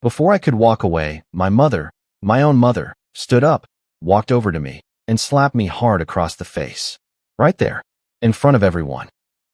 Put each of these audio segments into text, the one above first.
Before I could walk away, my mother, my own mother, stood up, walked over to me, and slapped me hard across the face. Right there, in front of everyone.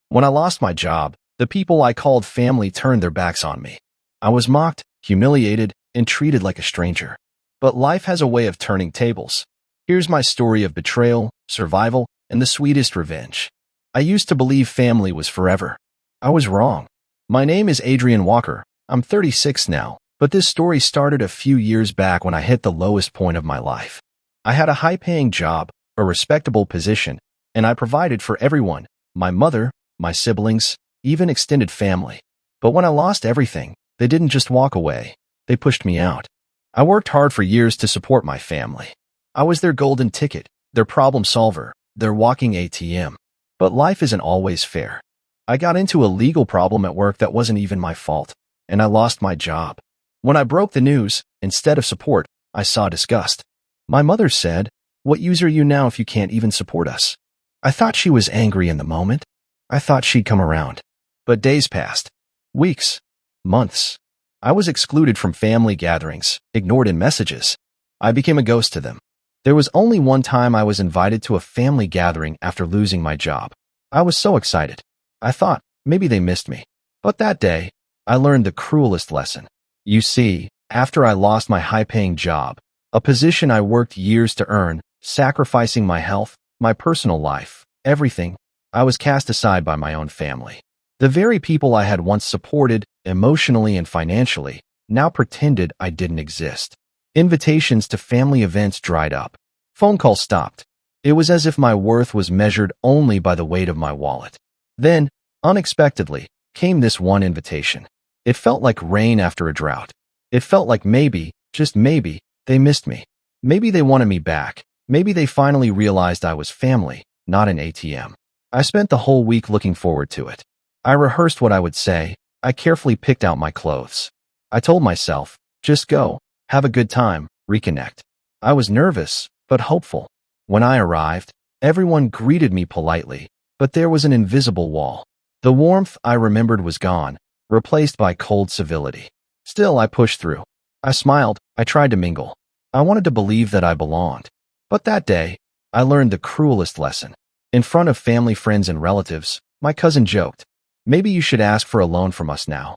When I lost my job, the people I called family turned their backs on me. I was mocked, humiliated, and treated like a stranger. But life has a way of turning tables. Here's my story of betrayal, survival, and the sweetest revenge. I used to believe family was forever. I was wrong. My name is Adrian Walker. I'm 36 now, but this story started a few years back when I hit the lowest point of my life. I had a high-paying job, a respectable position, and I provided for everyone, my mother, my siblings, even extended family. But when I lost everything, they didn't just walk away. They pushed me out. I worked hard for years to support my family. I was their golden ticket, their problem solver, their walking ATM. But life isn't always fair. I got into a legal problem at work that wasn't even my fault, and I lost my job. When I broke the news, instead of support, I saw disgust. My mother said, "What use are you now if you can't even support us?" I thought she was angry in the moment. I thought she'd come around. But days passed. Weeks. Months. I was excluded from family gatherings, ignored in messages. I became a ghost to them. There was only one time I was invited to a family gathering after losing my job. I was so excited. I thought, maybe they missed me. But that day, I learned the cruelest lesson. You see, after I lost my high-paying job, a position I worked years to earn, sacrificing my health, my personal life, everything, I was cast aside by my own family. The very people I had once supported, emotionally and financially, now pretended I didn't exist. Invitations to family events dried up. Phone calls stopped. It was as if my worth was measured only by the weight of my wallet. Then, unexpectedly, came this one invitation. It felt like rain after a drought. It felt like maybe, just maybe, they missed me. Maybe they wanted me back. Maybe they finally realized I was family, not an ATM. I spent the whole week looking forward to it. I rehearsed what I would say. I carefully picked out my clothes. I told myself, just go, have a good time, reconnect. I was nervous, but hopeful. When I arrived, everyone greeted me politely, but there was an invisible wall. The warmth I remembered was gone, replaced by cold civility. Still, I pushed through. I smiled. I tried to mingle. I wanted to believe that I belonged. But that day, I learned the cruelest lesson. In front of family, friends, and relatives, my cousin joked, "Maybe you should ask for a loan from us now."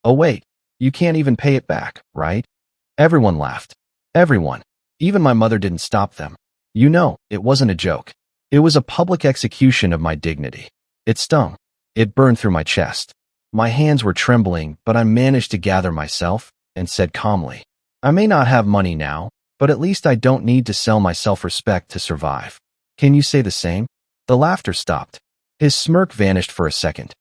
Oh wait, you can't even pay it back, right? Everyone laughed. Everyone. Even my mother didn't stop them. You know, it wasn't a joke. It was a public execution of my dignity. It stung. It burned through my chest. My hands were trembling, but I managed to gather myself and said calmly, "I may not have money now, but at least I don't need to sell my self-respect to survive. Can you say the same?" The laughter stopped. His smirk vanished for a second.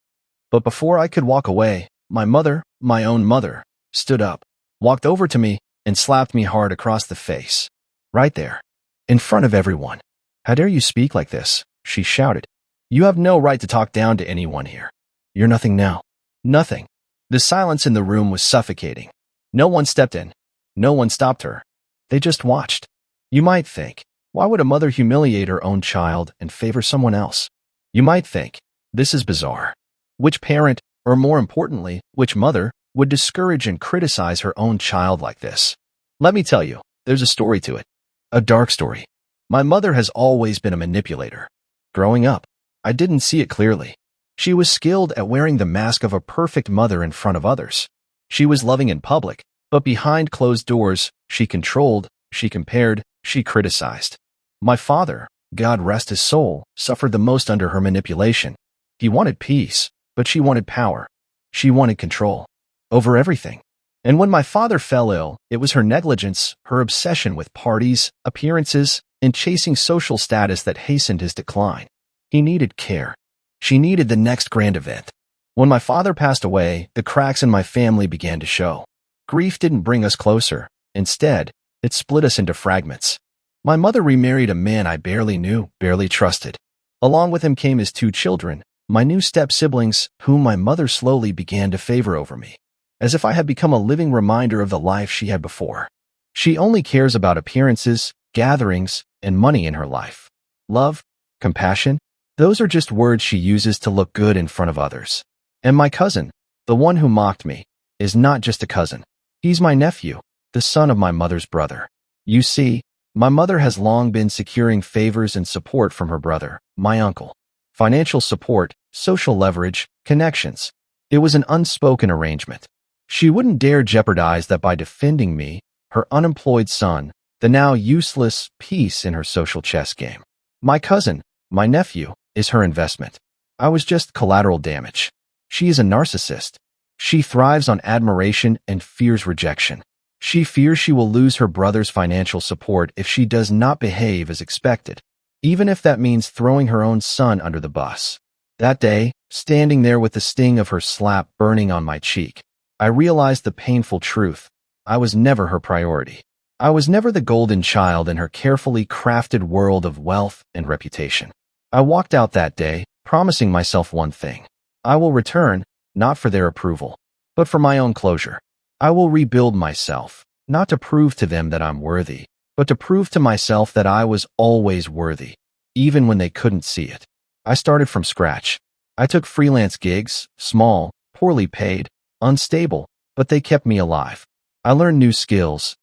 But before I could walk away, my mother, my own mother, stood up, walked over to me, and slapped me hard across the face. Right there, in front of everyone. "How dare you speak like this?" she shouted. "You have no right to talk down to anyone here. You're nothing now." Nothing. The silence in the room was suffocating. No one stepped in. No one stopped her. They just watched. You might think, why would a mother humiliate her own child and favor someone else? You might think, this is bizarre. Which parent, or more importantly, which mother, would discourage and criticize her own child like this? Let me tell you, there's a story to it. A dark story. My mother has always been a manipulator. Growing up, I didn't see it clearly. She was skilled at wearing the mask of a perfect mother in front of others. She was loving in public, but behind closed doors, she controlled, she compared, she criticized. My father, God rest his soul, suffered the most under her manipulation. He wanted peace, but she wanted power. She wanted control over everything. And when my father fell ill, it was her negligence, her obsession with parties, appearances, and chasing social status that hastened his decline. He needed care. She needed the next grand event. When my father passed away, the cracks in my family began to show. Grief didn't bring us closer. Instead, it split us into fragments. My mother remarried a man I barely knew, barely trusted. Along with him came his 2 children, my new step-siblings, whom my mother slowly began to favor over me, as if I had become a living reminder of the life she had before. She only cares about appearances, gatherings, and money in her life. Love, compassion, those are just words she uses to look good in front of others. And my cousin, the one who mocked me, is not just a cousin. He's my nephew, the son of my mother's brother. You see, my mother has long been securing favors and support from her brother, my uncle. Financial support, social leverage, connections. It was an unspoken arrangement. She wouldn't dare jeopardize that by defending me, her unemployed son, the now useless piece in her social chess game. My cousin, my nephew, is her investment. I was just collateral damage. She is a narcissist. She thrives on admiration and fears rejection. She fears she will lose her brother's financial support if she does not behave as expected, even if that means throwing her own son under the bus. That day, standing there with the sting of her slap burning on my cheek, I realized the painful truth. I was never her priority. I was never the golden child in her carefully crafted world of wealth and reputation. I walked out that day, promising myself one thing. I will return, not for their approval, but for my own closure. I will rebuild myself, not to prove to them that I'm worthy, but to prove to myself that I was always worthy, even when they couldn't see it. I started from scratch. I took freelance gigs, small, poorly paid, unstable, but they kept me alive. I learned new skills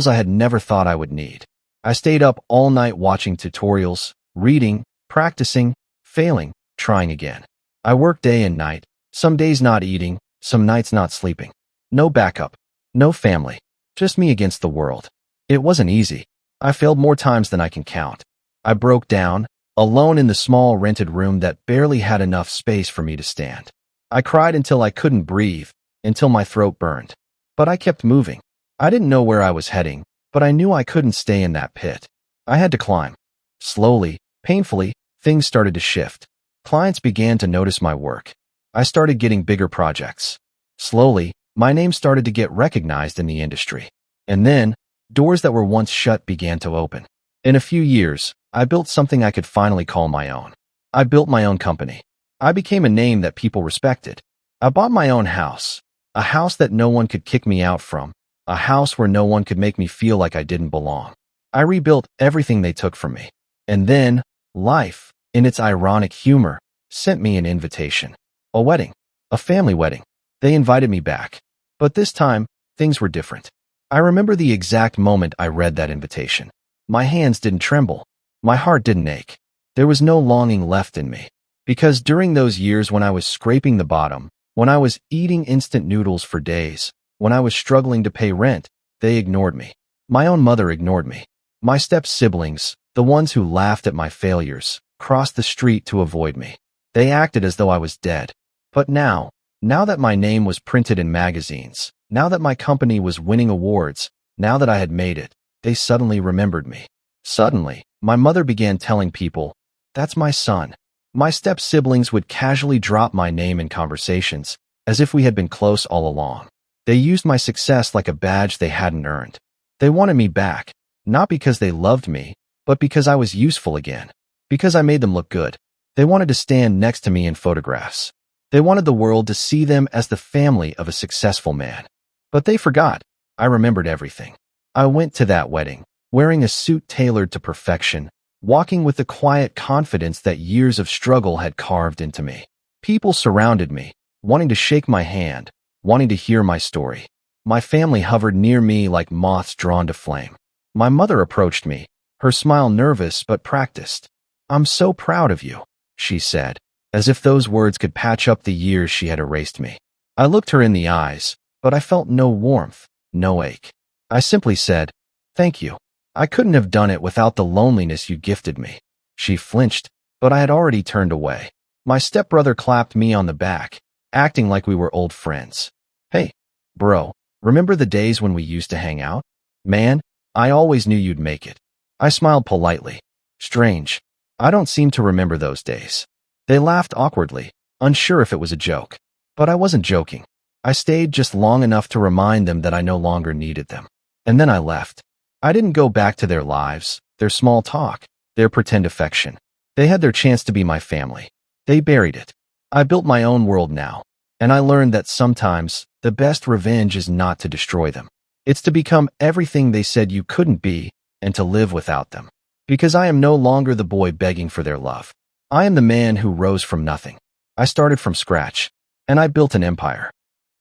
I had never thought I would need. I stayed up all night watching tutorials, reading, practicing, failing, trying again. I worked day and night, some days not eating, some nights not sleeping. No backup, no family, just me against the world. It wasn't easy. I failed more times than I can count. I broke down, alone in the small rented room that barely had enough space for me to stand. I cried until I couldn't breathe, until my throat burned. But I kept moving. I didn't know where I was heading, but I knew I couldn't stay in that pit. I had to climb. Slowly, painfully, things started to shift. Clients began to notice my work. I started getting bigger projects. Slowly, my name started to get recognized in the industry. And then, doors that were once shut began to open. In a few years, I built something I could finally call my own. I built my own company. I became a name that people respected. I bought my own house, a house that no one could kick me out from, a house where no one could make me feel like I didn't belong. I rebuilt everything they took from me. And then, life, in its ironic humor, sent me an invitation. A wedding. A family wedding. They invited me back. But this time, things were different. I remember the exact moment I read that invitation. My hands didn't tremble. My heart didn't ache. There was no longing left in me. Because during those years when I was scraping the bottom, when I was eating instant noodles for days, when I was struggling to pay rent, they ignored me. My own mother ignored me. My step-siblings, the ones who laughed at my failures, crossed the street to avoid me. They acted as though I was dead. But now that my name was printed in magazines, now that my company was winning awards, now that I had made it, they suddenly remembered me. Suddenly, my mother began telling people, "That's my son." My step-siblings would casually drop my name in conversations, as if we had been close all along. They used my success like a badge they hadn't earned. They wanted me back, not because they loved me, but because I was useful again. Because I made them look good. They wanted to stand next to me in photographs. They wanted the world to see them as the family of a successful man. But they forgot. I remembered everything. I went to that wedding, wearing a suit tailored to perfection, walking with the quiet confidence that years of struggle had carved into me. People surrounded me, wanting to shake my hand, wanting to hear my story. My family hovered near me like moths drawn to flame. My mother approached me, her smile nervous but practiced. "I'm so proud of you," she said, as if those words could patch up the years she had erased me. I looked her in the eyes, but I felt no warmth, no ache. I simply said, "Thank you. I couldn't have done it without the loneliness you gifted me." She flinched, but I had already turned away. My stepbrother clapped me on the back, acting like we were old friends. "Hey, bro, remember the days when we used to hang out? Man, I always knew you'd make it." I smiled politely. Strange. I don't seem to remember those days. They laughed awkwardly, unsure if it was a joke. But I wasn't joking. I stayed just long enough to remind them that I no longer needed them. And then I left. I didn't go back to their lives, their small talk, their pretend affection. They had their chance to be my family. They buried it. I built my own world now, and I learned that sometimes the best revenge is not to destroy them. It's to become everything they said you couldn't be and to live without them. Because I am no longer the boy begging for their love. I am the man who rose from nothing. I started from scratch, and I built an empire.